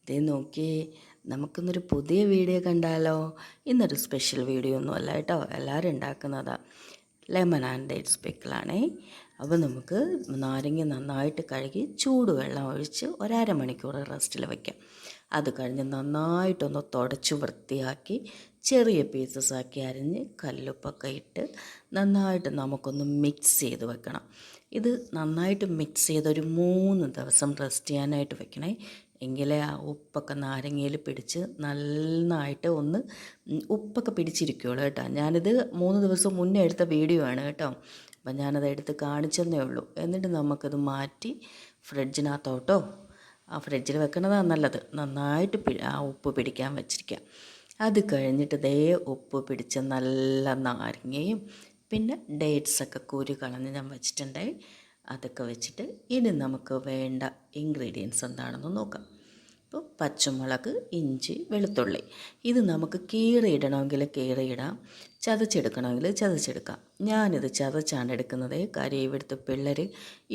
ദേ നോക്കിയേ, നമുക്കിന്നൊരു പുതിയ വീഡിയോ കണ്ടാലോ? ഇന്നൊരു സ്പെഷ്യൽ വീഡിയോ ഒന്നുമല്ല കേട്ടോ, എല്ലാവരും ഉണ്ടാക്കുന്നതാണ്. ലെമൺ ആൻഡ് ഡേറ്റ്സ് പിക്കിളാണേ. അപ്പോൾ നമുക്ക് നാരങ്ങ നന്നായിട്ട് കഴുകി ചൂടുവെള്ളം ഒഴിച്ച് ഒരമണിക്കൂർ റെസ്റ്റിൽ വയ്ക്കാം. അത് കഴിഞ്ഞ് നന്നായിട്ടൊന്ന് തുടച്ച് വൃത്തിയാക്കി ചെറിയ പീസസ് ആക്കി അരിഞ്ഞ് കല്ലുപ്പൊക്കെ ഇട്ട് നന്നായിട്ട് നമുക്കൊന്ന് മിക്സ് ചെയ്ത് വെക്കണം. ഇത് നന്നായിട്ട് മിക്സ് ചെയ്ത് ഒരു 3 ദിവസം റെസ്റ്റ് ചെയ്യാനായിട്ട് വെക്കണേ. എങ്കിലേ ആ ഉപ്പൊക്കെ നാരങ്ങയിൽ പിടിച്ച് നന്നായിട്ട് ഒന്ന് ഉപ്പൊക്കെ പിടിച്ചിരിക്കുകയുള്ളൂ കേട്ടോ. ഞാനിത് 3 ദിവസം മുന്നേ എടുത്ത വീഡിയോ ആണ് കേട്ടോ. അപ്പം ഞാനത് എടുത്ത് കാണിച്ചെന്നേ ഉള്ളൂ. എന്നിട്ട് നമുക്കത് മാറ്റി ഫ്രിഡ്ജിനകത്തോട്ടോ, ആ ഫ്രിഡ്ജിൽ വെക്കുന്നതാണ് നല്ലത്, നന്നായിട്ട് ആ ഉപ്പ് പിടിക്കാൻ വെച്ചിരിക്കുക. അത് കഴിഞ്ഞിട്ട് ദേ ഉപ്പ് പിടിച്ച നല്ല നാരങ്ങയും പിന്നെ ഡേറ്റ്സൊക്കെ കുരു കളഞ്ഞ് ഞാൻ വെച്ചിട്ടുണ്ടേ. അതൊക്കെ വെച്ചിട്ട് ഇനി നമുക്ക് വേണ്ട ഇൻഗ്രീഡിയൻസ് എന്താണെന്ന് നോക്കാം. ഇപ്പോൾ പച്ചമുളക്, ഇഞ്ചി, വെളുത്തുള്ളി, ഇത് നമുക്ക് കീറിയിടണമെങ്കിൽ കീറിയിടാം, ചതച്ചെടുക്കണമെങ്കിൽ ചതച്ചെടുക്കാം. ഞാനിത് ചതച്ചാണ് എടുക്കുന്നത്. കാര്യം ഇവിടുത്തെ പിള്ളേർ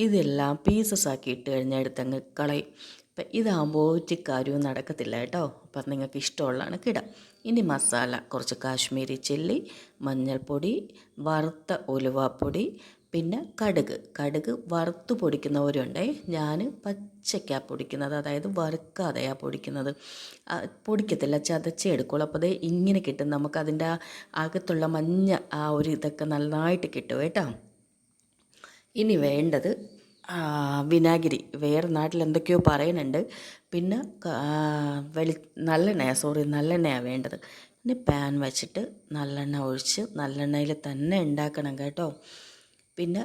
ഇതെല്ലാം പീസസ് ആക്കി ഇട്ട് കഴിഞ്ഞാൽ എടുത്തങ്ങ് കളയും. അപ്പം ഇതാകുമ്പോൾ ഒരു കാര്യവും നടക്കത്തില്ല കേട്ടോ. അപ്പം നിങ്ങൾക്ക് ഇഷ്ടമുള്ളതാണ് കിടാം. ഇനി മസാല, കുറച്ച് കാശ്മീരി ചില്ലി, മഞ്ഞൾപ്പൊടി, വറുത്ത ഉലുവാപ്പൊടി, പിന്നെ കടുക് വറുത്ത് പൊടിക്കുന്നവരുണ്ടേ. ഞാൻ പച്ചയ്ക്കാണ് പൊടിക്കുന്നത്, അതായത് വറുക്കാതെയാണ് പൊടിക്കുന്നത്. പൊടിക്കത്തില്ല, ചതച്ചേ എടുക്കുള്ളൂ. അപ്പോൾ അത് ഇങ്ങനെ കിട്ടും, നമുക്കതിൻ്റെ അകത്തുള്ള മഞ്ഞ ആ ഒരു ഇതൊക്കെ നന്നായിട്ട് കിട്ടും കേട്ടോ. ഇനി വേണ്ടത് വിനാഗിരി. വേറെ നാട്ടിൽ എന്തൊക്കെയോ പറയുന്നുണ്ട്. പിന്നെ നല്ലെണ്ണയാണ് വേണ്ടത്. പിന്നെ പാൻ വെച്ചിട്ട് നല്ലെണ്ണ ഒഴിച്ച് നല്ലെണ്ണയിൽ തന്നെ ഉണ്ടാക്കണം കേട്ടോ. പിന്നെ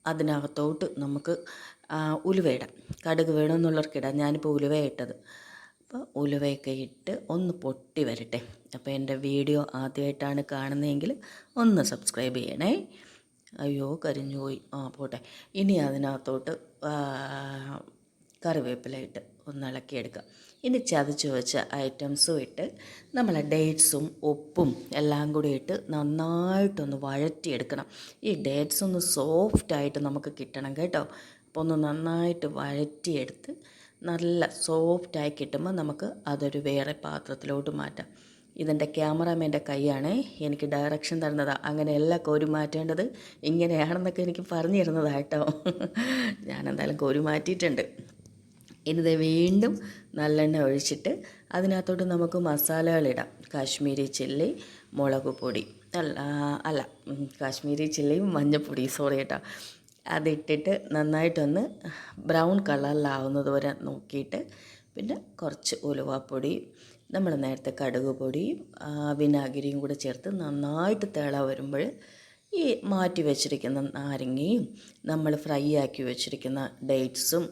അതിനകത്തോട്ട് നമുക്ക് ഉലുവയിടാം. കടുക് വേണമെന്നുള്ളവർക്കിടാം, ഞാനിപ്പോൾ ഉലുവയാണ് ഇട്ടത്. അപ്പോൾ ഉലുവയൊക്കെ ഇട്ട് ഒന്ന് പൊട്ടി വരട്ടെ. അപ്പോൾ എൻ്റെ വീഡിയോ ആദ്യമായിട്ടാണ് കാണുന്നതെങ്കിൽ ഒന്ന് സബ്സ്ക്രൈബ് ചെയ്യണേ. അയ്യോ കരിഞ്ഞു പോയി, പോട്ടെ. ഇനി അതിനകത്തോട്ട് കറിവേപ്പില ഇട്ട് ഒന്ന് ഇളക്കിയെടുക്കാം. ഇനി ചതച്ച് വെച്ച ഐറ്റംസും ഇട്ട് നമ്മളെ ഡേറ്റ്സും ഉപ്പും എല്ലാം കൂടി ഇട്ട് നന്നായിട്ടൊന്ന് വഴറ്റിയെടുക്കണം. ഈ ഡേറ്റ്സ് ഒന്ന് സോഫ്റ്റായിട്ട് നമുക്ക് കിട്ടണം കേട്ടോ. അപ്പോൾ ഒന്ന് നന്നായിട്ട് വഴറ്റിയെടുത്ത് നല്ല സോഫ്റ്റായി കിട്ടുമ്പോൾ നമുക്ക് അതൊരു വേറെ പാത്രത്തിലോട്ട് മാറ്റാം. ഇതെൻ്റെ ക്യാമറാമാൻ്റെ കൈയാണ് എനിക്ക് ഡയറക്ഷൻ തരുന്നതാണ്. അങ്ങനെയല്ല കോരി മാറ്റേണ്ടത്, ഇങ്ങനെയാണെന്നൊക്കെ എനിക്ക് പറഞ്ഞു തരുന്നതാണ് കേട്ടോ. ഞാനെന്തായാലും കോരി മാറ്റിയിട്ടുണ്ട്. ഇനിത് വീണ്ടും നല്ലെണ്ണ ഒഴിച്ചിട്ട് അതിനകത്തോട്ട് നമുക്ക് മസാലകളിടാം. കാശ്മീരി ചില്ലി, മുളക് പൊടി, കാശ്മീരി ചില്ലിയും മഞ്ഞൾപ്പൊടി, സോറി കേട്ടോ. അതിട്ടിട്ട് നന്നായിട്ടൊന്ന് ബ്രൗൺ കളറിലാവുന്നത് വരെ നോക്കിയിട്ട് പിന്നെ കുറച്ച് ഉലുവാപ്പൊടി, നമ്മൾ നേരത്തെ കടുക് പൊടിയും വിനാഗിരിയും കൂടെ ചേർത്ത് നന്നായിട്ട് തിള വരുമ്പോൾ ഈ മാറ്റി വെച്ചിരിക്കുന്ന നാരങ്ങയും നമ്മൾ ഫ്രൈ ആക്കി വെച്ചിരിക്കുന്ന ഡേറ്റ്സും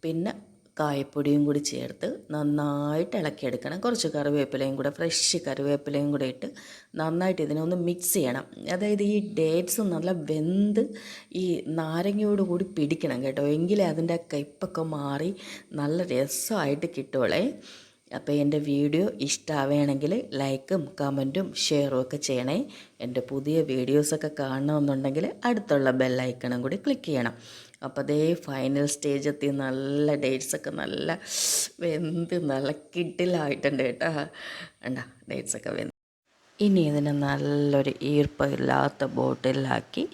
പിന്നെ കായപ്പൊടിയും കൂടി ചേർത്ത് നന്നായിട്ട് ഇളക്കിയെടുക്കണം. കുറച്ച് കറിവേപ്പിലയും കൂടെ, ഫ്രഷ് കറിവേപ്പിലയും കൂടെ ഇട്ട് നന്നായിട്ട് ഇതിനൊന്ന് മിക്സ് ചെയ്യണം. അതായത് ഈ ഡേറ്റ്സ് നല്ല വെന്ത് ഈ നാരങ്ങയോട് കൂടി പിടിക്കണം കേട്ടോ, എങ്കിലേ അതിൻ്റെ കയ്പ്പൊക്കെ മാറി നല്ല രസമായിട്ട് കിട്ടുള്ളേ. അപ്പോൾ എൻ്റെ വീഡിയോ ഇഷ്ടമാവുകയാണെങ്കിൽ ലൈക്കും കമൻറ്റും ഷെയറും ഒക്കെ ചെയ്യണേ. എൻ്റെ പുതിയ വീഡിയോസൊക്കെ കാണണമെന്നുണ്ടെങ്കിൽ അടുത്തുള്ള ബെല്ലൈക്കണും കൂടി ക്ലിക്ക് ചെയ്യണം. അപ്പോൾ അതേ ഫൈനൽ സ്റ്റേജ് എത്തി. നല്ല ഡേറ്റ്സൊക്കെ നല്ല വെന്ത് നല്ല കിടിലായിട്ടുണ്ട് കേട്ടോ. വേണ്ട ഡേറ്റ്സൊക്കെ വെന്ത്. ഇനി ഇതിനെ നല്ലൊരു ഈർപ്പമില്ലാത്ത ബോട്ടിലാക്കി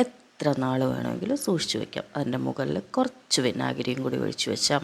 എത്ര നാൾ വേണമെങ്കിലും സൂക്ഷിച്ച് വയ്ക്കാം. അതിൻ്റെ മുകളിൽ കുറച്ച് വിനാഗിരിയും കൂടി ഒഴിച്ച് വെച്ചാൽ